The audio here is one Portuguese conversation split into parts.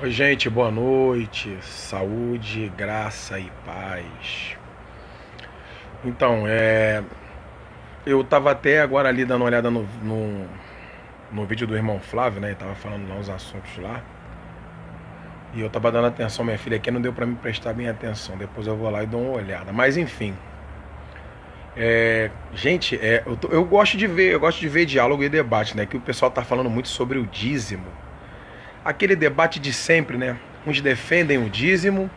Oi, gente, boa noite. Saúde, graça e paz. Então, eu tava até agora ali dando uma olhada no vídeo do irmão Flávio, né? Ele tava falando lá uns assuntos lá. E eu tava dando atenção à minha filha aqui, não deu pra me prestar bem atenção. Depois eu vou lá e dou uma olhada. Mas enfim. Gente, eu gosto de ver diálogo e debate, né? Que o pessoal tá falando muito sobre o dízimo. Aquele debate de sempre, né? Uns defendem o dízimo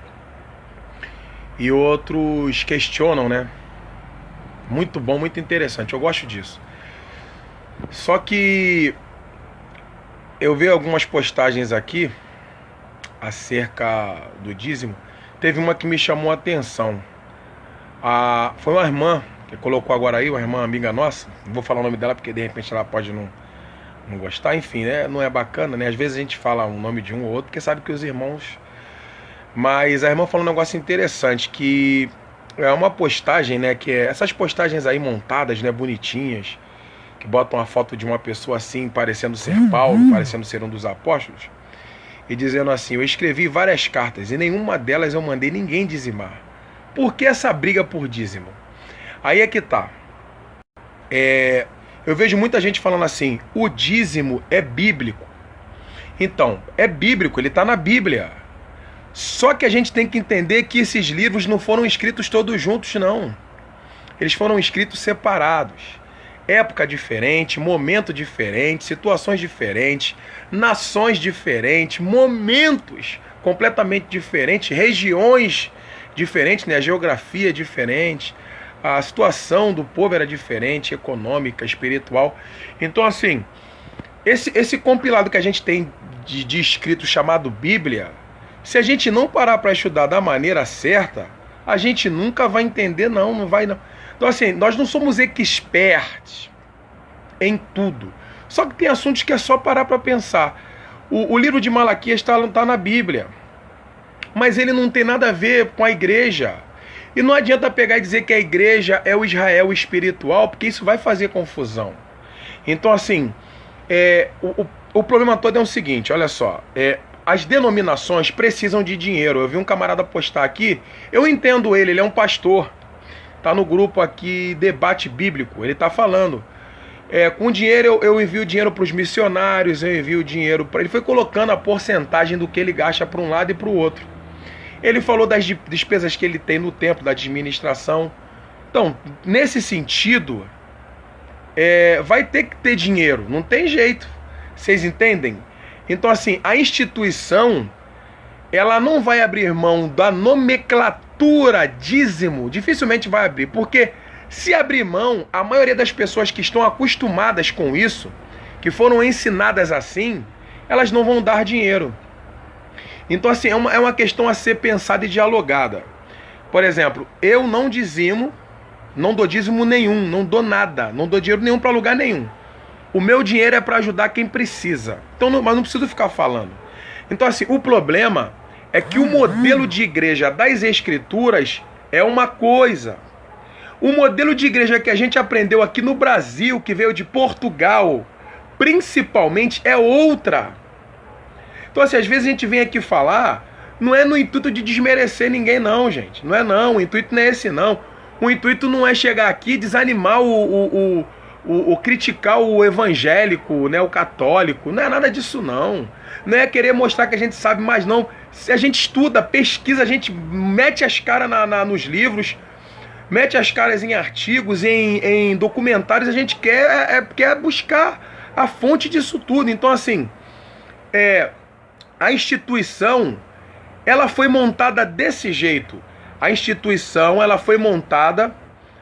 e outros questionam, né? Muito bom, muito interessante. Eu gosto disso. Só que eu vi algumas postagens aqui acerca do dízimo. Teve uma que me chamou a atenção. Foi uma irmã que colocou agora aí, uma irmã amiga nossa. Não vou falar o nome dela porque de repente ela pode não gostar. Enfim, né? Não é bacana, né? Às vezes a gente fala o nome de um ou outro porque sabe que os irmãos. Mas a irmã falou um negócio interessante, que é uma postagem, né? Que é essas postagens aí montadas, né? Bonitinhas, que botam a foto de uma pessoa assim, parecendo ser Paulo, parecendo ser um dos apóstolos, e dizendo assim: eu escrevi várias cartas e nenhuma delas eu mandei ninguém dizimar. Por que essa briga por dízimo? Aí é que tá. Eu vejo muita gente falando assim: o dízimo é bíblico. Então, é bíblico, ele está na Bíblia. Só que a gente tem que entender que esses livros não foram escritos todos juntos, não. Eles foram escritos separados. Época diferente, momento diferente, situações diferentes, nações diferentes, momentos completamente diferentes, regiões diferentes, né? A geografia é diferente, a situação do povo era diferente, econômica, espiritual. Então, assim, esse compilado que a gente tem de escrito chamado Bíblia, se a gente não parar para estudar da maneira certa, a gente nunca vai entender, não vai não. Então, assim, nós não somos experts em tudo. Só que tem assuntos que é só parar para pensar. O livro de Malaquias está na Bíblia, mas ele não tem nada a ver com a igreja. E não adianta pegar e dizer que a igreja é o Israel espiritual, porque isso vai fazer confusão. Então, assim, o problema todo é o seguinte, olha só, as denominações precisam de dinheiro. Eu vi um camarada postar aqui, eu entendo ele é um pastor, tá no grupo aqui Debate Bíblico, ele tá falando, com dinheiro eu envio dinheiro para os missionários, eu envio dinheiro para... Ele foi colocando a porcentagem do que ele gasta para um lado e para o outro. Ele falou das despesas que ele tem no templo, da administração. Então, nesse sentido, vai ter que ter dinheiro, não tem jeito. Vocês entendem? Então, assim, a instituição, ela não vai abrir mão da nomenclatura dízimo, dificilmente vai abrir, porque se abrir mão, a maioria das pessoas que estão acostumadas com isso, que foram ensinadas assim, elas não vão dar dinheiro. Então, assim, é uma questão a ser pensada e dialogada. Por exemplo, eu não dizimo, não dou dízimo nenhum, não dou nada, não dou dinheiro nenhum para lugar nenhum. O meu dinheiro é para ajudar quem precisa. Então, mas não preciso ficar falando. Então, assim, o problema é que o modelo de igreja das Escrituras é uma coisa. O modelo de igreja que a gente aprendeu aqui no Brasil, que veio de Portugal, principalmente, é outra. Então, assim, às vezes a gente vem aqui falar, não é no intuito de desmerecer ninguém, não, gente. Não é não, o intuito não é esse, não. O intuito não é chegar aqui e desanimar criticar o evangélico, né, o católico. Não é nada disso, não. Não é querer mostrar que a gente sabe mais, não. Se a gente estuda, pesquisa, a gente mete as caras nos livros, mete as caras em artigos, em documentários, a gente quer buscar a fonte disso tudo. Então, assim, a instituição, ela foi montada desse jeito. A instituição, ela foi montada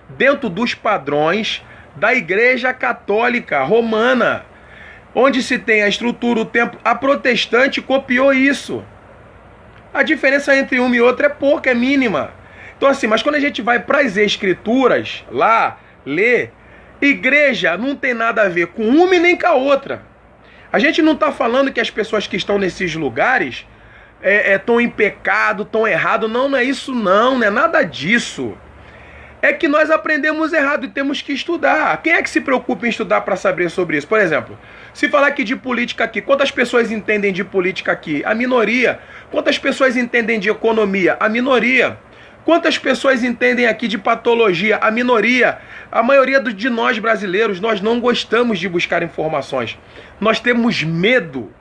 dentro dos padrões da Igreja Católica Romana, onde se tem a estrutura, o templo. A protestante copiou isso. A diferença entre uma e outra é pouca, é mínima. Então, assim, mas quando a gente vai para as Escrituras, lá, ler, igreja não tem nada a ver com uma e nem com a outra. A gente não está falando que as pessoas que estão nesses lugares estão em pecado, estão errado. Não, não é isso não é nada disso. é que nós aprendemos errado e temos que estudar. Quem é que se preocupa em estudar para saber sobre isso? Por exemplo, se falar aqui de política aqui, quantas pessoas entendem de política aqui? A minoria. Quantas pessoas entendem de economia? A minoria. Quantas pessoas entendem aqui de patologia? A minoria. A maioria de nós brasileiros, nós não gostamos de buscar informações. Nós temos medo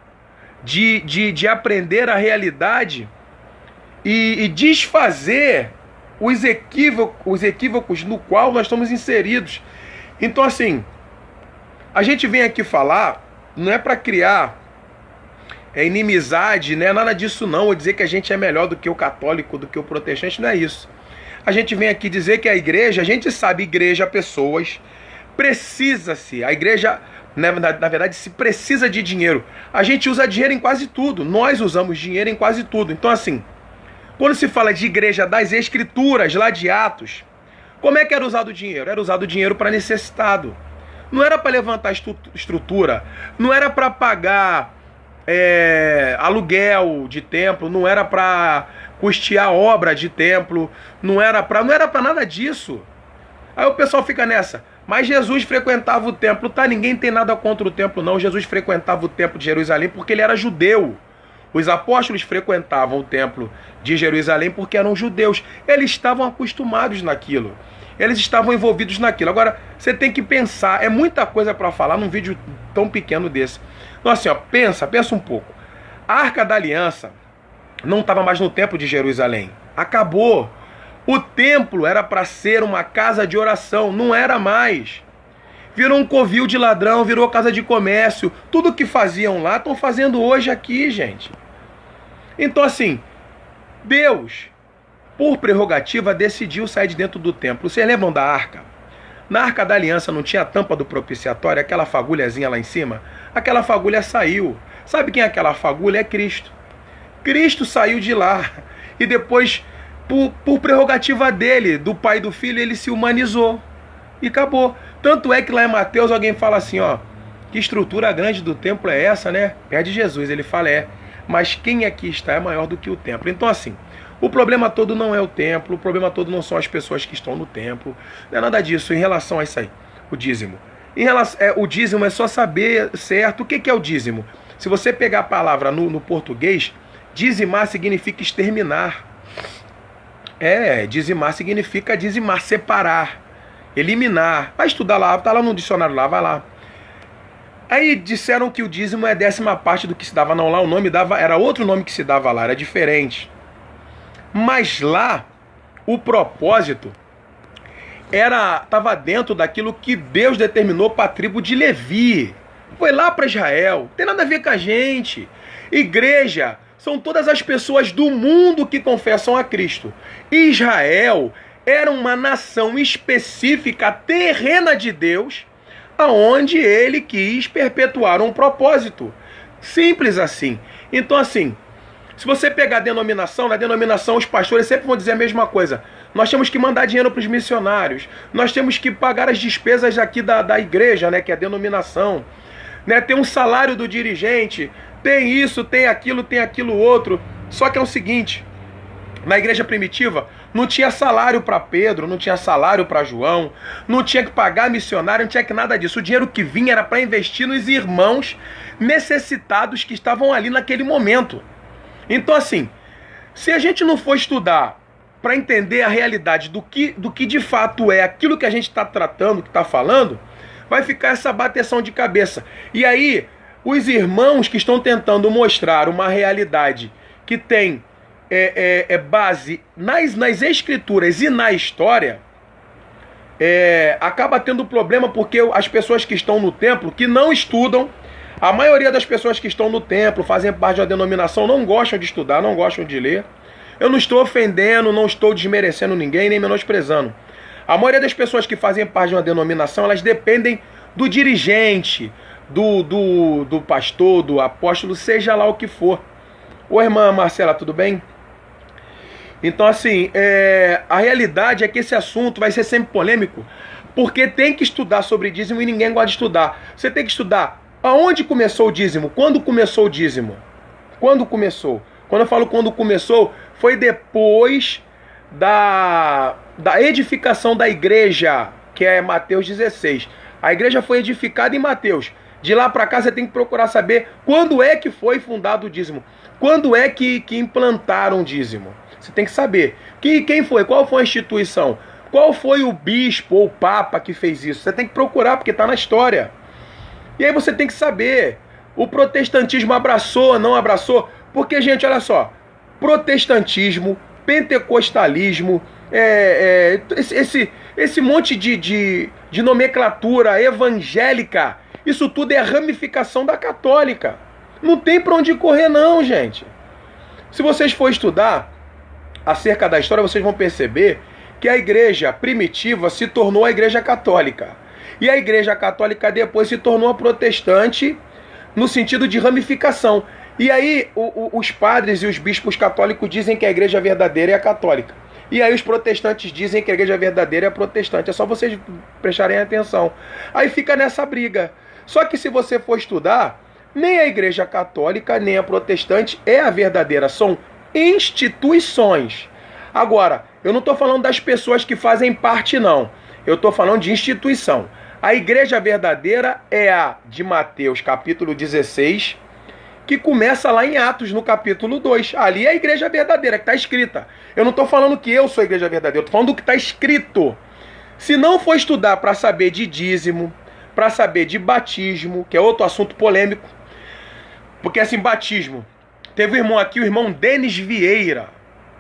de aprender a realidade e desfazer os equívocos no qual nós estamos inseridos. Então, assim, a gente vem aqui falar, não é para criar inimizade, né? Nada disso não, ou dizer que a gente é melhor do que o católico, do que o protestante, não é isso. A gente vem aqui dizer que a igreja, a gente sabe, igreja, pessoas, precisa-se, a igreja, na verdade, se precisa de dinheiro. A gente usa dinheiro em quase tudo, nós usamos dinheiro em quase tudo. Então, assim, quando se fala de igreja das escrituras, lá de Atos, como é que era usado o dinheiro? Era usado o dinheiro para necessitado. Não era para levantar estrutura, não era para pagar aluguel de templo, não era para custear obra de templo, não era para nada disso. Aí o pessoal fica nessa, mas Jesus frequentava o templo, tá? Ninguém tem nada contra o templo, não. Jesus frequentava o templo de Jerusalém porque ele era judeu. Os apóstolos frequentavam o templo de Jerusalém porque eram judeus. Eles estavam acostumados naquilo. Eles estavam envolvidos naquilo. Agora, você tem que pensar. É muita coisa para falar num vídeo tão pequeno desse. Então, assim, ó, pensa um pouco. A Arca da Aliança não estava mais no templo de Jerusalém. Acabou. O templo era para ser uma casa de oração. Não era mais. Virou um covil de ladrão, virou casa de comércio. Tudo que faziam lá estão fazendo hoje aqui, gente. Então, assim, Deus, por prerrogativa, decidiu sair de dentro do templo. Vocês lembram da arca? Na Arca da Aliança não tinha a tampa do propiciatório, aquela fagulhazinha lá em cima? Aquela fagulha saiu. Sabe quem é aquela fagulha? É Cristo. Cristo saiu de lá. E depois, por prerrogativa dele, do Pai e do Filho, ele se humanizou. E acabou. Tanto é que lá em Mateus alguém fala assim, ó, que estrutura grande do templo é essa, né? Pede Jesus, ele fala, mas quem aqui está é maior do que o templo. Então, assim, o problema todo não é o templo, o problema todo não são as pessoas que estão no templo, não é nada disso em relação a isso aí, o dízimo. O dízimo é só saber certo o que é o dízimo. Se você pegar a palavra no português, dizimar significa exterminar. Dizimar significa dizimar, separar, eliminar. Vai estudar lá, tá lá no dicionário lá, vai lá. Aí disseram que o dízimo é 10ª parte do que se dava. Não, lá o nome era outro nome que se dava lá, era diferente. Mas lá, o propósito estava dentro daquilo que Deus determinou para a tribo de Levi. Foi lá para Israel, não tem nada a ver com a gente. Igreja são todas as pessoas do mundo que confessam a Cristo. Israel era uma nação específica, terrena de Deus, aonde ele quis perpetuar um propósito. Simples assim. Então, assim, se você pegar a denominação, na denominação os pastores sempre vão dizer a mesma coisa. Nós temos que mandar dinheiro para os missionários. Nós temos que pagar as despesas aqui da igreja, né, que é a denominação. Né, tem um salário do dirigente, tem isso, tem aquilo outro. Só que é o seguinte, na igreja primitiva, não tinha salário para Pedro, não tinha salário para João, não tinha que pagar missionário, não tinha que nada disso. O dinheiro que vinha era para investir nos irmãos necessitados que estavam ali naquele momento. Então, assim, se a gente não for estudar para entender a realidade do que de fato é aquilo que a gente está tratando, que está falando, vai ficar essa bateção de cabeça. E aí, os irmãos que estão tentando mostrar uma realidade que tem base nas escrituras e na história, acaba tendo problema porque as pessoas que estão no templo, que não estudam, a maioria das pessoas que estão no templo, fazem parte de uma denominação, não gostam de estudar, não gostam de ler. Eu não estou ofendendo, não estou desmerecendo ninguém, nem menosprezando. A maioria das pessoas que fazem parte de uma denominação, elas dependem do dirigente, do pastor, do apóstolo, seja lá o que for. Oi, irmã Marcela, tudo bem? Então, assim, a realidade é que esse assunto vai ser sempre polêmico, porque tem que estudar sobre dízimo e ninguém gosta de estudar. Você tem que estudar aonde começou o dízimo, quando começou o dízimo. Quando começou? Quando eu falo quando começou, foi depois da edificação da igreja, que é Mateus 16. A igreja foi edificada em Mateus. De lá para cá você tem que procurar saber quando é que foi fundado o dízimo. Quando é que implantaram o dízimo. Você tem que saber. Quem foi? Qual foi a instituição? Qual foi o bispo ou o papa que fez isso? Você tem que procurar, porque está na história. E aí você tem que saber. O protestantismo abraçou, não abraçou? Porque, gente, olha só. Protestantismo, pentecostalismo, esse monte de nomenclatura evangélica, isso tudo é ramificação da católica. Não tem para onde correr não, gente. Se vocês forem estudar acerca da história, vocês vão perceber que a igreja primitiva se tornou a igreja católica. E a igreja católica depois se tornou a protestante no sentido de ramificação. E aí os padres e os bispos católicos dizem que a igreja verdadeira é a católica. E aí os protestantes dizem que a igreja verdadeira é a protestante. É só vocês prestarem atenção. Aí fica nessa briga. Só que se você for estudar, nem a igreja católica, nem a protestante é a verdadeira. São instituições. Agora, eu não estou falando das pessoas que fazem parte, não. Eu estou falando de instituição. A igreja verdadeira é a de Mateus, capítulo 16, que começa lá em Atos, no capítulo 2. Ali é a igreja verdadeira, que está escrita. Eu não estou falando que eu sou a igreja verdadeira, eu estou falando do que está escrito. Se não for estudar para saber de dízimo, para saber de batismo, que é outro assunto polêmico, porque assim, batismo, teve um irmão aqui, o irmão Denis Vieira,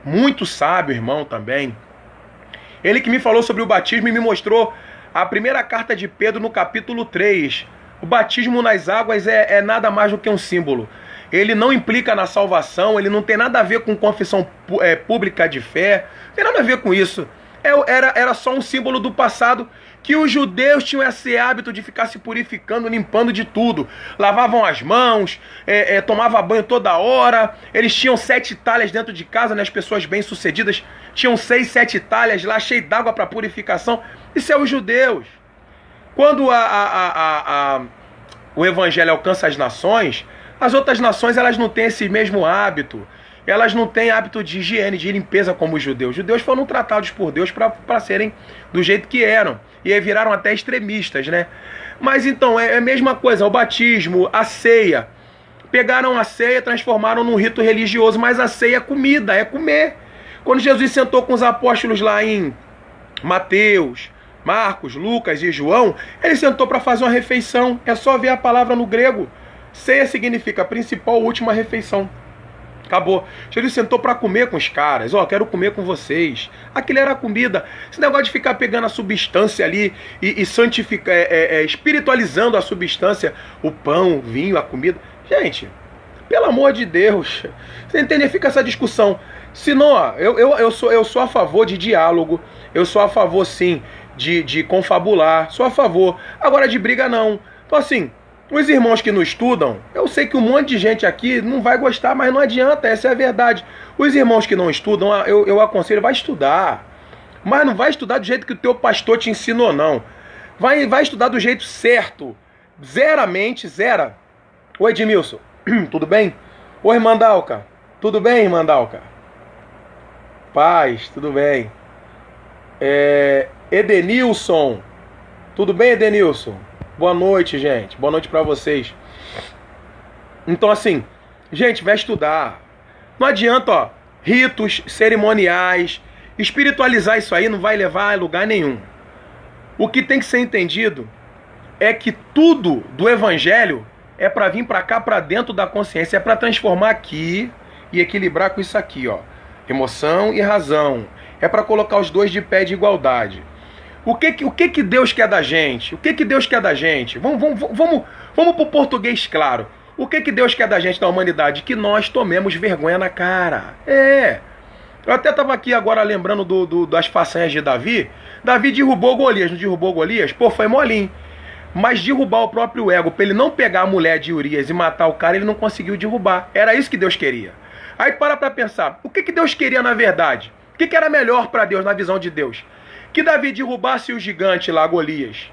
muito sábio irmão também, ele que me falou sobre o batismo e me mostrou a primeira carta de Pedro no capítulo 3. O batismo nas águas é nada mais do que um símbolo. Ele não implica na salvação, ele não tem nada a ver com confissão pública de fé, não tem nada a ver com isso. Era só um símbolo do passado, que os judeus tinham esse hábito de ficar se purificando, limpando de tudo. Lavavam as mãos, tomavam banho toda hora, eles tinham 7 talhas dentro de casa, né? As pessoas bem-sucedidas tinham 6, 7 talhas lá, cheio d'água para purificação. Isso é os judeus. Quando o evangelho alcança as nações, as outras nações elas não têm esse mesmo hábito. Elas não têm hábito de higiene, de limpeza como os judeus. Os judeus foram tratados por Deus para serem do jeito que eram. E aí viraram até extremistas, né? Mas então, é a mesma coisa. O batismo, a ceia. Pegaram a ceia, transformaram num rito religioso. Mas a ceia é comida, é comer. Quando Jesus sentou com os apóstolos lá em Mateus, Marcos, Lucas e João, ele sentou para fazer uma refeição. É só ver a palavra no grego. Ceia significa principal ou última refeição. Acabou. Jesus sentou para comer com os caras. Quero comer com vocês. Aquilo era comida. Esse negócio de ficar pegando a substância ali e santificar, espiritualizando a substância, o pão, o vinho, a comida. Gente, pelo amor de Deus. Você entende? Fica essa discussão. Senão, eu sou a favor de diálogo. Eu sou a favor, sim, de confabular. Sou a favor. Agora, de briga, não. Então, assim, os irmãos que não estudam, eu sei que um monte de gente aqui não vai gostar, mas não adianta, essa é a verdade. Os irmãos que não estudam, eu aconselho, vai estudar. Mas não vai estudar do jeito que o teu pastor te ensinou, não. Vai estudar do jeito certo. Zera. Oi, Edmilson, tudo bem? Oi, Irmandalca, tudo bem, Irmandalca? Paz, tudo bem. Edenilson, tudo bem, Edenilson? Boa noite, gente. Boa noite pra vocês. Então, assim, gente, vai estudar. Não adianta, ritos cerimoniais, espiritualizar isso aí não vai levar a lugar nenhum. O que tem que ser entendido é que tudo do evangelho é para vir para cá, para dentro da consciência, é para transformar aqui e equilibrar com isso aqui, ó. Emoção e razão. É para colocar os dois de pé de igualdade. O que Deus quer da gente? O que Deus quer da gente? Vamos pro português claro. O que Deus quer da gente, da humanidade? Que nós tomemos vergonha na cara. Eu até estava aqui agora lembrando das façanhas de Davi. Davi derrubou Golias, não derrubou Golias? Pô, foi molinho. Mas derrubar o próprio ego, para ele não pegar a mulher de Urias e matar o cara, ele não conseguiu derrubar. Era isso que Deus queria. Aí para pensar, o que Deus queria na verdade? O que era melhor para Deus, na visão de Deus? Que Davi derrubasse o gigante lá, Golias,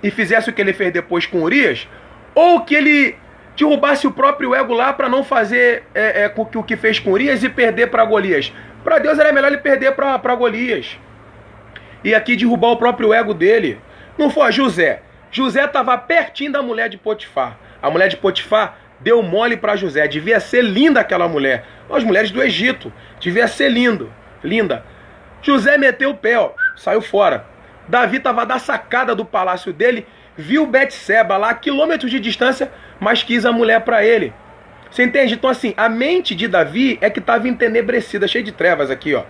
e fizesse o que ele fez depois com Urias? Ou que ele derrubasse o próprio ego lá para não fazer o que fez com Urias e perder para Golias? Para Deus era melhor ele perder para Golias. e aqui derrubar o próprio ego dele. Não foi José. José estava pertinho da mulher de Potifar. A mulher de Potifar deu mole para José. Devia ser linda aquela mulher. As mulheres do Egito. Devia ser linda. José meteu o pé, ó, saiu fora. Davi estava da sacada do palácio dele, viu Betseba lá, a quilômetros de distância, mas quis a mulher para ele. Você entende? Então assim, a mente de Davi é que estava entenebrecida, cheia de trevas aqui, ó.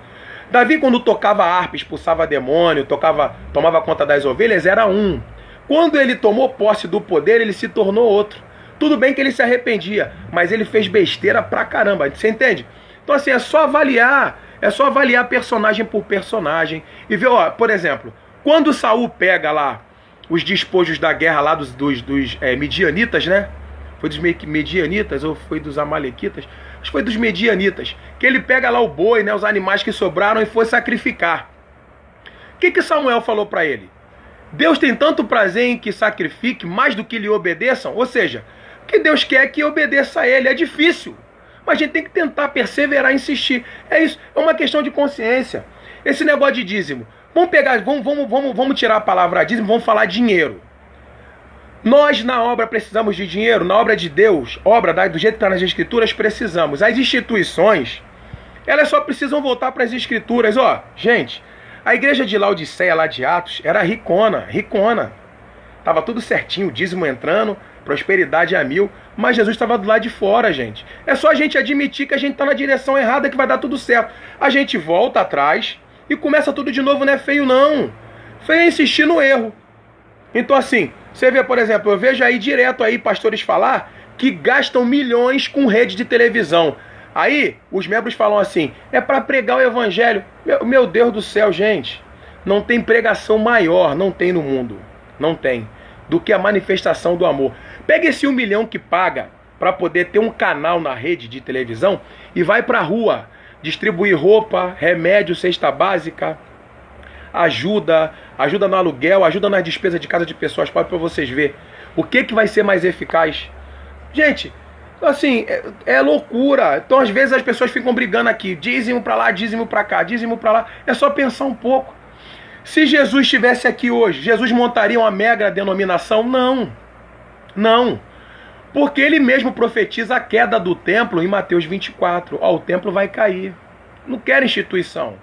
Davi, quando tocava harpa, expulsava demônio, tomava conta das ovelhas, era um. Quando ele tomou posse do poder, ele se tornou outro. Tudo bem que ele se arrependia, mas ele fez besteira pra caramba, você entende? Então assim, é só avaliar personagem por personagem. E ver, ó, por exemplo, quando Saul pega lá os despojos da guerra lá dos Midianitas, né? Foi dos Medianitas ou foi dos Amalequitas? Acho que foi dos Medianitas. Que ele pega lá o boi, né, os animais que sobraram e foi sacrificar. O que Samuel falou para ele? Deus tem tanto prazer em que sacrifique mais do que lhe obedeçam? Ou seja, o que Deus quer é que obedeça a ele. É difícil, mas a gente tem que tentar perseverar, insistir. É isso, é uma questão de consciência. Esse negócio de dízimo. Vamos tirar a palavra dízimo, vamos falar dinheiro. Nós na obra precisamos de dinheiro, na obra de Deus, do jeito que está nas Escrituras, precisamos. As instituições, elas só precisam voltar para as Escrituras. Ó, gente, a igreja de Laodiceia, lá de Atos, era ricona. Tava tudo certinho, o dízimo entrando, prosperidade a mil, mas Jesus estava do lado de fora, gente. É só a gente admitir que a gente está na direção errada que vai dar tudo certo. A gente volta atrás e começa tudo de novo, não é feio não. Feio é insistir no erro. Então assim, você vê, por exemplo, eu vejo aí direto aí pastores falar que gastam milhões com rede de televisão. Aí os membros falam assim, é para pregar o evangelho. Meu Deus do céu, gente, não tem pregação maior, não tem no mundo, não tem, do que a manifestação do amor. Pega esse 1 milhão que paga para poder ter um canal na rede de televisão e vai para a rua distribuir roupa, remédio, cesta básica, ajuda no aluguel, ajuda nas despesas de casa de pessoas pobres, para vocês verem o que vai ser mais eficaz. Gente, assim, é loucura. Então às vezes as pessoas ficam brigando aqui, dízimo para lá, dízimo para cá, dízimo para lá. É só pensar um pouco. Se Jesus estivesse aqui hoje, Jesus montaria uma mega denominação? Não. Porque ele mesmo profetiza a queda do templo em Mateus 24. Ó, o templo vai cair. Não quer instituição.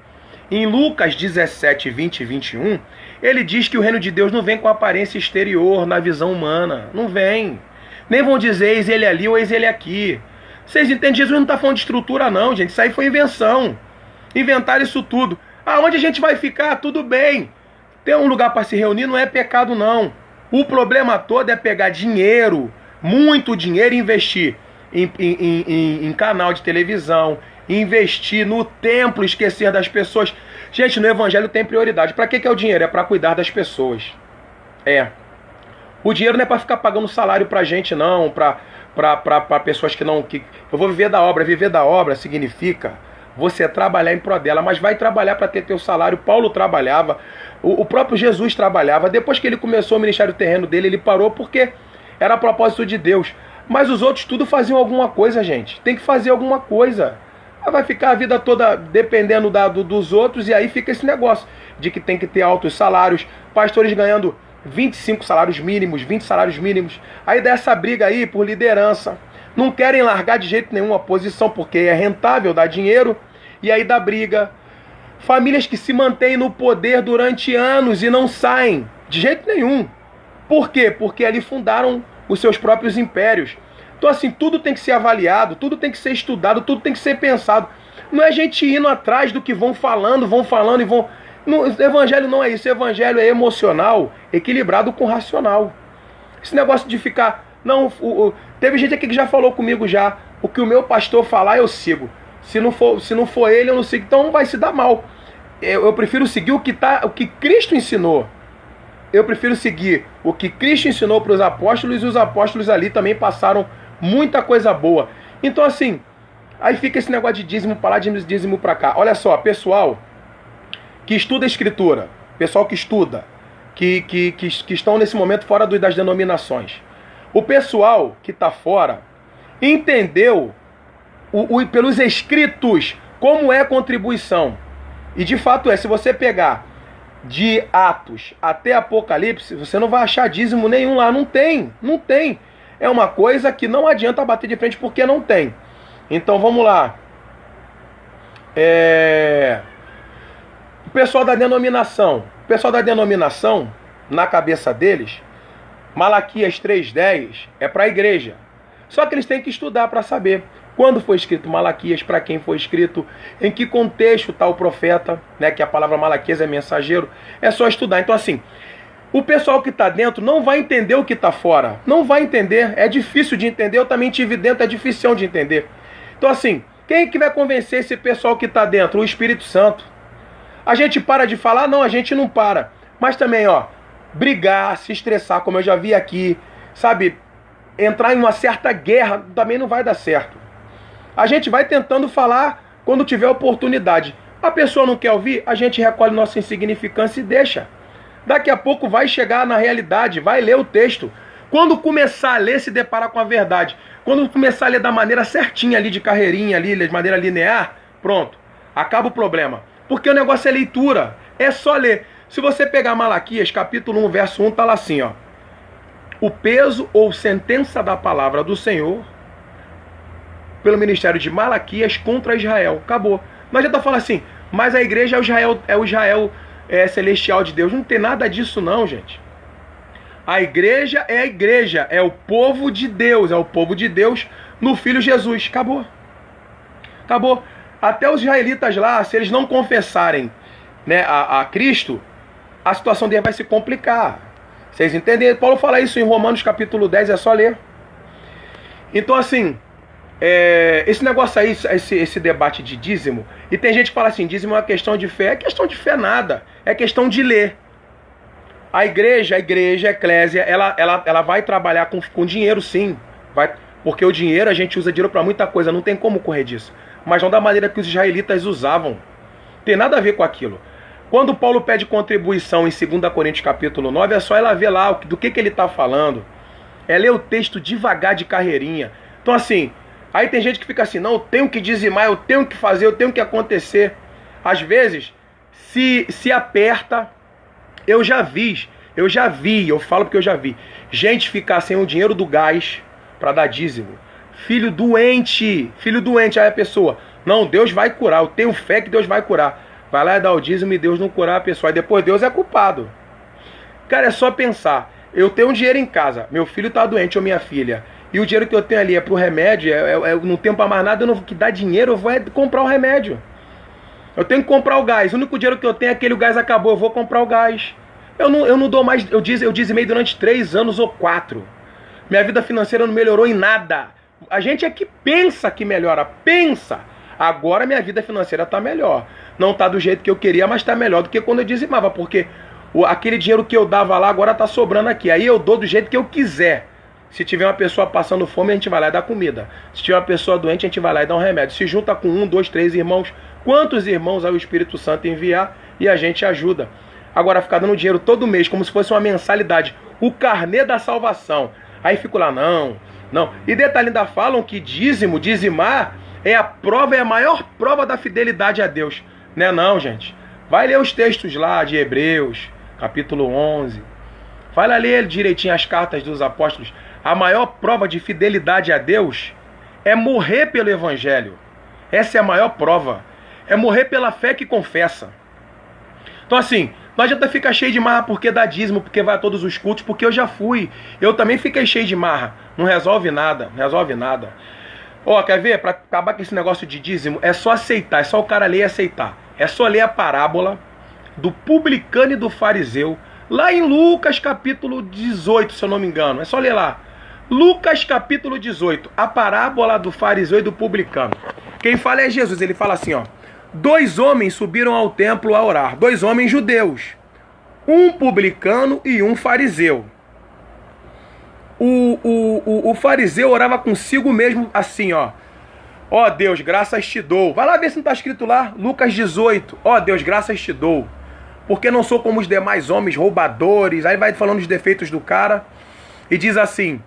Em Lucas 17, 20 e 21, ele diz que o reino de Deus não vem com aparência exterior, na visão humana. Não vem. Nem vão dizer, eis ele ali ou eis ele aqui. Vocês entendem? Jesus não está falando de estrutura não, gente. Isso aí foi invenção. Inventaram isso tudo. Aonde a gente vai ficar? Tudo bem. Ter um lugar para se reunir não é pecado não. O problema todo é pegar dinheiro, muito dinheiro, e investir em canal de televisão, investir no templo, esquecer das pessoas. Gente, no evangelho tem prioridade. Para que é o dinheiro? É para cuidar das pessoas. O dinheiro não é para ficar pagando salário pra gente não, para pessoas que não... Eu vou viver da obra. Viver da obra significa você trabalhar em prol dela, mas vai trabalhar para ter teu salário. Paulo trabalhava, o próprio Jesus trabalhava. Depois que ele começou o ministério terreno dele, ele parou porque era a propósito de Deus. Mas os outros tudo faziam alguma coisa, gente. Tem que fazer alguma coisa. Vai ficar a vida toda dependendo dos outros, e aí fica esse negócio de que tem que ter altos salários, pastores ganhando 25 salários mínimos, 20 salários mínimos. Aí dá essa briga aí por liderança. Não querem largar de jeito nenhum a posição porque é rentável, dá dinheiro, e aí dá briga. Famílias que se mantêm no poder durante anos e não saem de jeito nenhum. Por quê? Porque ali fundaram os seus próprios impérios. Então assim, tudo tem que ser avaliado, tudo tem que ser estudado, tudo tem que ser pensado. Não é gente indo atrás do que vão falando e vão... O evangelho não é isso. O evangelho é emocional, equilibrado com racional. Esse negócio de ficar... Não, teve gente aqui que já falou comigo já. O que o meu pastor falar, eu sigo. Se não for ele, eu não sigo. Então vai se dar mal. Eu prefiro seguir o que Cristo ensinou. Eu prefiro seguir o que Cristo ensinou para os apóstolos, e os apóstolos ali também passaram muita coisa boa. Então assim, aí fica esse negócio de dízimo para lá, dízimo para cá. Olha só, pessoal que estuda a Escritura, pessoal que estuda, que estão nesse momento fora das denominações. O pessoal que está fora entendeu pelos escritos como é a contribuição. E de fato se você pegar de Atos até Apocalipse, você não vai achar dízimo nenhum lá. Não tem, não tem. É uma coisa que não adianta bater de frente porque não tem. Então vamos lá. O pessoal da denominação. O pessoal da denominação, na cabeça deles, Malaquias 3:10 é para a igreja. Só que eles têm que estudar para saber quando foi escrito Malaquias, para quem foi escrito, em que contexto está o profeta, né, que a palavra Malaquias é mensageiro. É só estudar. Então assim, o pessoal que está dentro não vai entender o que está fora. Não vai entender. É difícil de entender. Eu também estive dentro, é difícil de entender. Então assim, quem que vai convencer esse pessoal que está dentro? O Espírito Santo. A gente para de falar? Não, a gente não para. Mas também, ó, brigar, se estressar, como eu já vi aqui, sabe, entrar em uma certa guerra, também não vai dar certo. A gente vai tentando falar quando tiver oportunidade. A pessoa não quer ouvir, a gente recolhe nossa insignificância e deixa. Daqui a pouco vai chegar na realidade, vai ler o texto. Quando começar a ler, se deparar com a verdade. Quando começar a ler da maneira certinha ali, de carreirinha ali, de maneira linear, pronto, acaba o problema. Porque o negócio é leitura, é só ler. Se você pegar Malaquias, capítulo 1, verso 1, tá lá assim, ó. O peso ou sentença da palavra do Senhor pelo ministério de Malaquias contra Israel. Acabou. Não adianta falar assim, mas a igreja é o Israel celestial de Deus. Não tem nada disso não, gente. A igreja, é o povo de Deus, no Filho Jesus. Acabou. Acabou. Até os israelitas lá, se eles não confessarem, né, a Cristo, a situação deles vai se complicar. Vocês entendem? Paulo fala isso em Romanos capítulo 10, é só ler. Então assim, esse negócio aí, esse debate de dízimo, e tem gente que fala assim, dízimo é uma questão de fé. É questão de fé nada, é questão de ler. A igreja, a eclésia, ela vai trabalhar com dinheiro sim, porque o dinheiro, a gente usa dinheiro para muita coisa, não tem como correr disso. Mas não da maneira que os israelitas usavam. Tem nada a ver com aquilo. Quando Paulo pede contribuição em 2 Coríntios capítulo 9, é só ela ver lá do que ele está falando. É ler o texto devagar de carreirinha. Então assim, aí tem gente que fica assim, não, eu tenho que dizimar, eu tenho que fazer, eu tenho que acontecer. Às vezes, se aperta, eu falo porque eu já vi, gente ficar sem o dinheiro do gás para dar dízimo. Filho doente, aí a pessoa, não, Deus vai curar, eu tenho fé que Deus vai curar. Vai lá e dá o dízimo e Deus não curar a pessoa, e depois Deus é culpado. Cara, é só pensar, eu tenho um dinheiro em casa, meu filho tá doente ou minha filha, e o dinheiro que eu tenho ali é pro remédio, eu não tenho pra mais nada, eu não que dá dinheiro, eu vou comprar o remédio. Eu tenho que comprar o gás, o único dinheiro que eu tenho é aquele gás acabou, eu vou comprar o gás. Eu não dou mais, eu dizimei durante 3 anos ou 4. Minha vida financeira não melhorou em nada. A gente é que pensa que melhora, pensa. Agora minha vida financeira está melhor. Não está do jeito que eu queria, mas está melhor do que quando eu dizimava, porque aquele dinheiro que eu dava lá agora está sobrando aqui. Aí eu dou do jeito que eu quiser. Se tiver uma pessoa passando fome, a gente vai lá e dá comida. Se tiver uma pessoa doente, a gente vai lá e dá um remédio. Se junta com 1, 2, 3 irmãos. Quantos irmãos aí o Espírito Santo enviar e a gente ajuda. Agora ficar dando dinheiro todo mês, como se fosse uma mensalidade. O carnê da salvação. Aí fico lá, não. E detalhe, ainda falam que dizimar, é a maior prova da fidelidade a Deus. Não é não, gente. Vai ler os textos lá de Hebreus, capítulo 11. Vai lá ler direitinho as cartas dos apóstolos. A maior prova de fidelidade a Deus é morrer pelo Evangelho. Essa é a maior prova. É morrer pela fé que confessa. Então assim, não adianta ficar cheio de marra porque dá dízimo, porque vai a todos os cultos, porque eu já fui. Eu também fiquei cheio de marra. Não resolve nada, Ó, quer ver? Para acabar com esse negócio de dízimo, é só aceitar, é só o cara ler e aceitar. É só ler a parábola do publicano e do fariseu, lá em Lucas capítulo 18, se eu não me engano. É só ler lá. Lucas capítulo 18, a parábola do fariseu e do publicano. Quem fala é Jesus, ele fala assim, ó. 2 homens subiram ao templo a orar, 2 homens judeus, um publicano e um fariseu. O fariseu orava consigo mesmo assim, ó. Ó Deus, graças te dou. Vai lá ver se não está escrito lá, Lucas 18. Ó Deus, graças te dou, porque não sou como os demais homens roubadores. Aí vai falando os defeitos do cara e diz assim,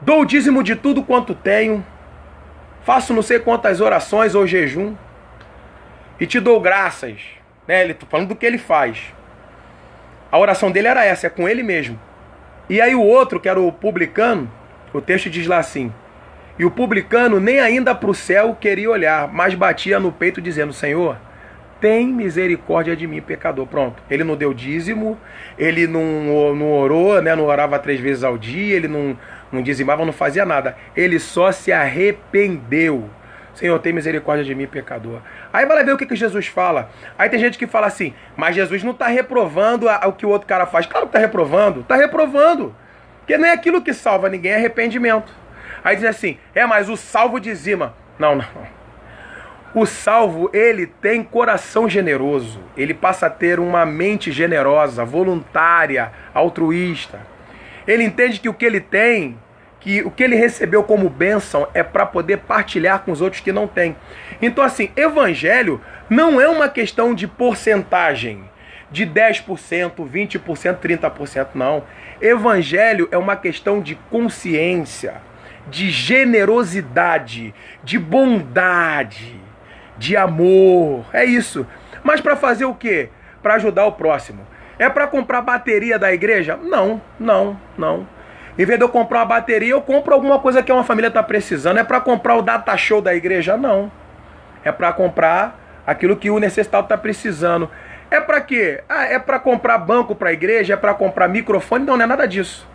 dou o dízimo de tudo quanto tenho, faço não sei quantas orações ou jejum, e te dou graças. né? Ele tá falando do que ele faz. A oração dele era essa, é com ele mesmo. E aí o outro, que era o publicano, o texto diz lá assim: e o publicano nem ainda para o céu queria olhar, mas batia no peito dizendo: Senhor, tem misericórdia de mim, pecador. Pronto. Ele não deu dízimo, ele não orou, né? Não orava 3 vezes ao dia, ele não dizimava, não fazia nada. Ele só se arrependeu. Senhor, tem misericórdia de mim, pecador. Aí vai lá ver o que Jesus fala. Aí tem gente que fala assim: mas Jesus não está reprovando o que o outro cara faz. Claro que está reprovando. Está reprovando. Porque não é aquilo que salva ninguém, é arrependimento. Aí diz assim: mas o salvo dizima. Não. O salvo, ele tem coração generoso. Ele passa a ter uma mente generosa, voluntária, altruísta. Ele entende que o que ele tem, que o que ele recebeu como bênção é para poder partilhar com os outros que não têm. Então assim, evangelho não é uma questão de porcentagem, de 10%, 20%, 30%, não. Evangelho é uma questão de consciência, de generosidade, de bondade, de amor. É isso. Mas para fazer o quê? Para ajudar o próximo. É para comprar bateria da igreja? Não. Em vez de eu comprar uma bateria, eu compro alguma coisa que uma família está precisando. É para comprar o data show da igreja? Não. É para comprar aquilo que o necessitado está precisando. É para quê? É para comprar banco para a igreja? É para comprar microfone? Não é nada disso.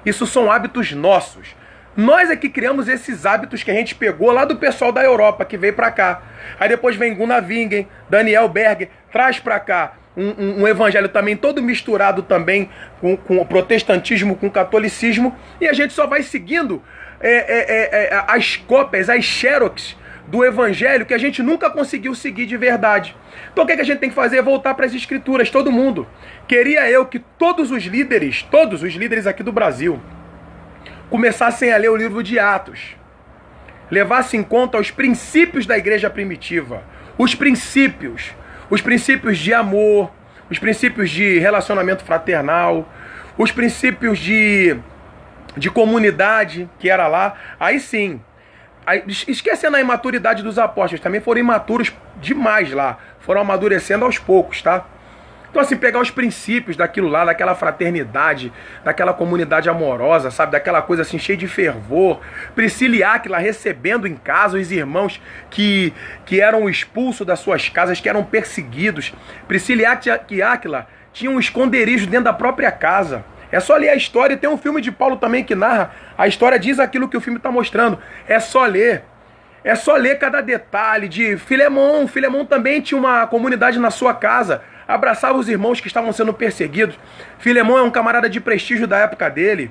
Isso são hábitos nossos. Nós é que criamos esses hábitos que a gente pegou lá do pessoal da Europa, que veio para cá. Aí depois vem Gunnar Wingen, Daniel Berger, traz para cá um evangelho também todo misturado também com o protestantismo, com o catolicismo, e a gente só vai seguindo as cópias, as xerox do evangelho que a gente nunca conseguiu seguir de verdade. Então o que a gente tem que fazer é voltar para as escrituras, todo mundo. Queria eu que todos os líderes aqui do Brasil, começassem a ler o livro de Atos, levassem em conta os princípios da igreja primitiva, os princípios de amor, os princípios de relacionamento fraternal, os princípios de comunidade que era lá. Aí sim, esquecendo a imaturidade dos apóstolos, também foram imaturos demais lá, foram amadurecendo aos poucos, tá? Então assim, pegar os princípios daquilo lá, daquela fraternidade, daquela comunidade amorosa, sabe? Daquela coisa assim, cheia de fervor. Priscila e Áquila recebendo em casa os irmãos que eram expulsos das suas casas, que eram perseguidos. Priscila e Áquila tinham um esconderijo dentro da própria casa. É só ler a história, tem um filme de Paulo também que narra, a história diz aquilo que o filme está mostrando. É só ler cada detalhe de Filemon. Filemon também tinha uma comunidade na sua casa, abraçava os irmãos que estavam sendo perseguidos. Filemon é um camarada de prestígio da época dele,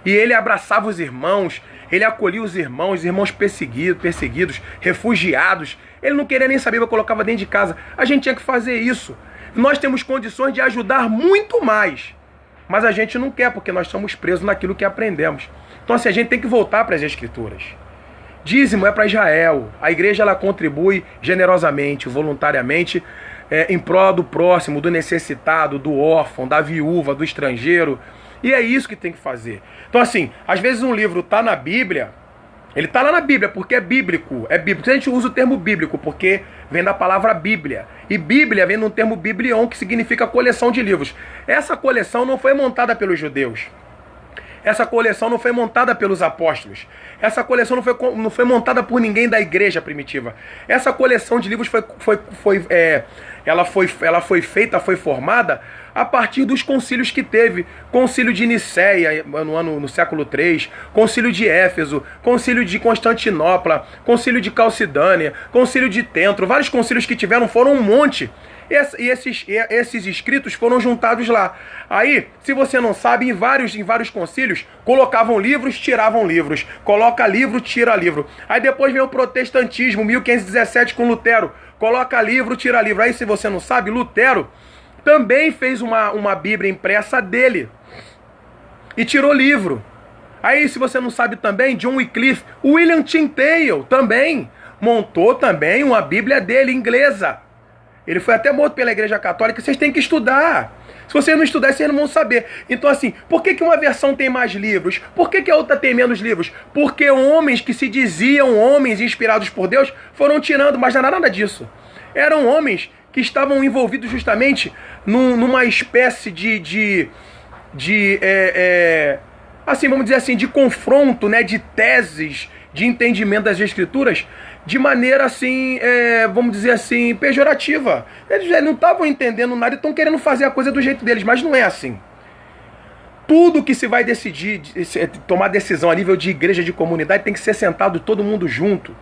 e ele abraçava os irmãos, ele acolhia os irmãos perseguidos, refugiados. Ele não queria nem saber, eu colocava dentro de casa. A gente tinha que fazer isso. Nós temos condições de ajudar muito mais, mas a gente não quer, porque nós estamos presos naquilo que aprendemos. Então assim, a gente tem que voltar para as escrituras. Dízimo é para Israel. A igreja ela contribui generosamente, voluntariamente, em prol do próximo, do necessitado, do órfão, da viúva, do estrangeiro. E é isso que tem que fazer. Então assim, às vezes um livro está na Bíblia, ele está lá na Bíblia porque é bíblico. É bíblico. A gente usa o termo bíblico porque vem da palavra Bíblia. E Bíblia vem do termo biblion, que significa coleção de livros. Essa coleção não foi montada pelos judeus. Essa coleção não foi montada pelos apóstolos. Essa coleção não foi montada por ninguém da igreja primitiva. Essa coleção de livros foi formada a partir dos concílios que teve. Concílio de Nicéia, no século III, concílio de Éfeso, concílio de Constantinopla, concílio de Calcedônia, concílio de Tentro. Vários concílios que tiveram, foram um monte. E esses escritos foram juntados lá. Aí, se você não sabe, em vários concílios, colocavam livros, tiravam livros. Coloca livro, tira livro. Aí depois vem o protestantismo, 1517 com Lutero. Coloca livro, tira livro. Aí, se você não sabe, Lutero também fez uma Bíblia impressa dele. E tirou livro. Aí, se você não sabe também, John Wycliffe, William Tyndale também montou também uma Bíblia dele, inglesa. Ele foi até morto pela Igreja Católica. Vocês têm que estudar. Se vocês não estudarem, vocês não vão saber. Então assim, por que uma versão tem mais livros? Por que a outra tem menos livros? Porque homens que se diziam homens inspirados por Deus foram tirando, mas não era nada disso. Eram homens que estavam envolvidos justamente numa espécie assim, vamos dizer assim, de confronto, né, de teses, de entendimento das escrituras, de maneira assim, vamos dizer assim, pejorativa. Eles não estavam entendendo nada e estão querendo fazer a coisa do jeito deles, mas não é assim. Tudo que se vai decidir, tomar decisão a nível de igreja, de comunidade, tem que ser sentado todo mundo junto,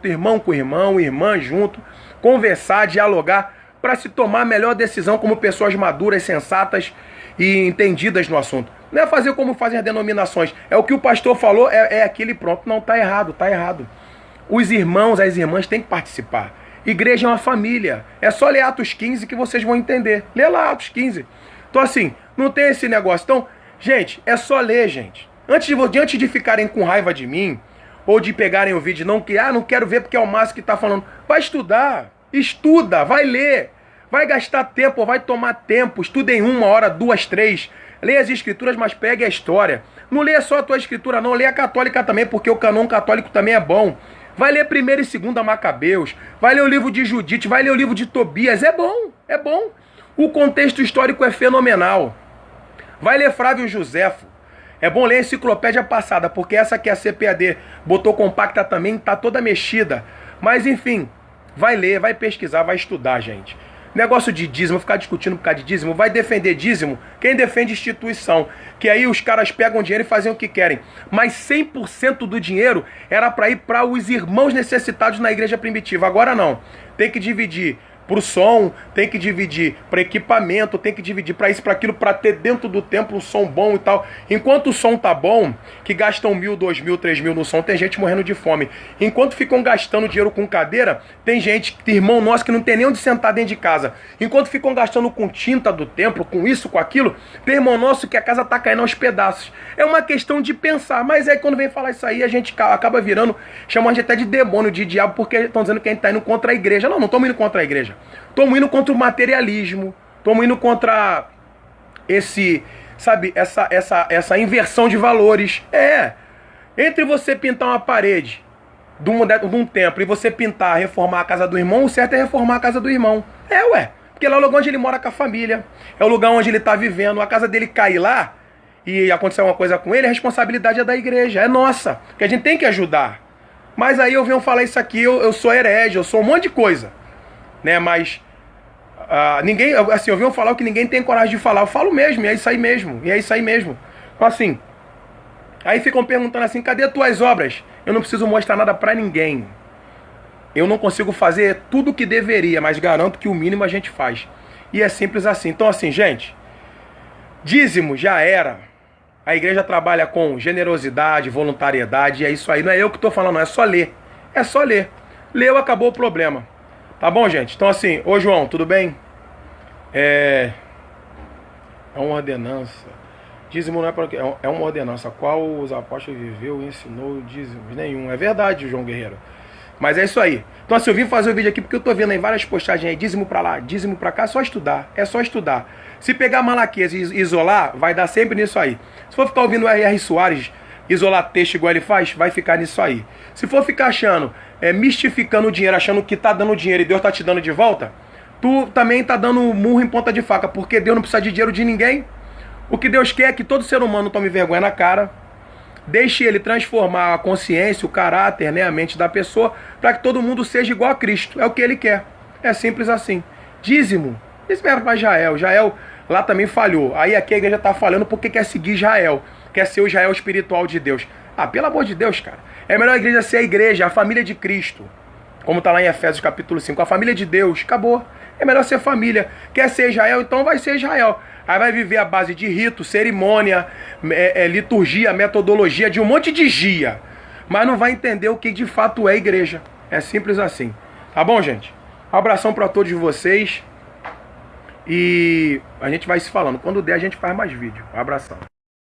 irmão com irmão, irmã junto, conversar, dialogar, para se tomar a melhor decisão como pessoas maduras, sensatas e entendidas no assunto. Não é fazer como fazem as denominações. É o que o pastor falou, é aquele pronto. Não, tá errado, tá errado. Os irmãos, as irmãs têm que participar. Igreja é uma família. É só ler Atos 15 que vocês vão entender. Lê lá Atos 15. Então assim, não tem esse negócio. Então, gente, é só ler, gente. Antes de ficarem com raiva de mim, ou de pegarem o vídeo não quero ver porque é o Márcio que está falando. Vai estudar, estuda, vai ler. Vai gastar tempo, vai tomar tempo. Estuda em 1 hora, 2, 3. Leia as escrituras, mas pegue a história. Não leia só a tua escritura, não. Leia a católica também, porque o canon católico também é bom. Vai ler 1ª e 2ª Macabeus. Vai ler o livro de Judite, vai ler o livro de Tobias. É bom, é bom. O contexto histórico é fenomenal. Vai ler Flávio Joséfo. É bom ler a enciclopédia passada, porque essa que a CPAD botou compacta também, tá toda mexida. Mas enfim, vai ler, vai pesquisar, vai estudar, gente. Negócio de dízimo, ficar discutindo por causa de dízimo, vai defender dízimo quem defende instituição. Que aí os caras pegam dinheiro e fazem o que querem. Mas 100% do dinheiro era para ir para os irmãos necessitados na igreja primitiva. Agora não. Tem que dividir para o som, tem que dividir para equipamento, tem que dividir para isso, para aquilo, para ter dentro do templo um som bom e tal. Enquanto o som tá bom, que gastam 1.000, 2.000, 3.000 no som, tem gente morrendo de fome. Enquanto ficam gastando dinheiro com cadeira, tem gente, irmão nosso, que não tem nem onde sentar dentro de casa. Enquanto ficam gastando com tinta do templo, com isso, com aquilo, tem irmão nosso que a casa tá caindo aos pedaços. É uma questão de pensar, mas aí quando vem falar isso aí, a gente acaba virando, chamam a gente até de demônio, de diabo, porque estão dizendo que a gente tá indo contra a igreja. Não estamos indo contra a igreja. Estamos indo contra o materialismo, estamos indo contra essa inversão de valores. Entre você pintar uma parede de um templo e você pintar, reformar a casa do irmão, o certo é reformar a casa do irmão. Porque lá é o lugar onde ele mora com a família, é o lugar onde ele está vivendo. A casa dele cair lá e acontecer alguma coisa com ele, a responsabilidade é da igreja, é nossa, que a gente tem que ajudar. Mas aí eu venho falar isso aqui, eu sou herege, eu sou um monte de coisa, né? Mas ninguém, assim, eu venho falar o que ninguém tem coragem de falar. Eu falo mesmo, e é isso aí mesmo, Então, assim, aí ficam perguntando assim, cadê tuas obras? Eu não preciso mostrar nada pra ninguém. Eu não consigo fazer tudo o que deveria, mas garanto que o mínimo a gente faz. E é simples assim. Então, assim, gente, dízimo já era. A igreja trabalha com generosidade, voluntariedade, e é isso aí. Não é eu que estou falando, não, é só ler. É só ler. Leu, acabou o problema. Tá bom, gente? Então, assim, ô João, tudo bem? É uma ordenança. Dízimo não é para... É uma ordenança. Qual os apóstolos viveu e ensinou dízimos? Nenhum. É verdade, João Guerreiro. Mas é isso aí. Então, assim, eu vim fazer o vídeo aqui porque eu tô vendo aí várias postagens aí, dízimo pra lá, dízimo pra cá, é só estudar. É só estudar. Se pegar Malaquias e isolar, vai dar sempre nisso aí. Se for ficar ouvindo o R.R. Soares isolar texto igual ele faz, vai ficar nisso aí. Se for ficar achando, mistificando o dinheiro, achando que tá dando dinheiro e Deus tá te dando de volta, tu também tá dando murro em ponta de faca, porque Deus não precisa de dinheiro de ninguém. O que Deus quer é que todo ser humano tome vergonha na cara, deixe ele transformar a consciência, o caráter, né, a mente da pessoa, para que todo mundo seja igual a Cristo. É o que ele quer. É simples assim. Dízimo. Isso era para Israel. Israel lá também falhou. Aí aqui a igreja está falhando porque quer seguir Israel. Quer ser o Israel espiritual de Deus. Pelo amor de Deus, cara. É melhor a igreja ser a igreja, a família de Cristo. Como está lá em Efésios capítulo 5. A família de Deus. Acabou. É melhor ser família. Quer ser Israel? Então vai ser Israel. Aí vai viver a base de rito, cerimônia, liturgia, metodologia, de um monte de gia. Mas não vai entender o que de fato é igreja. É simples assim. Tá bom, gente? Um abração para todos vocês. E a gente vai se falando. Quando der, a gente faz mais vídeo. Um abração.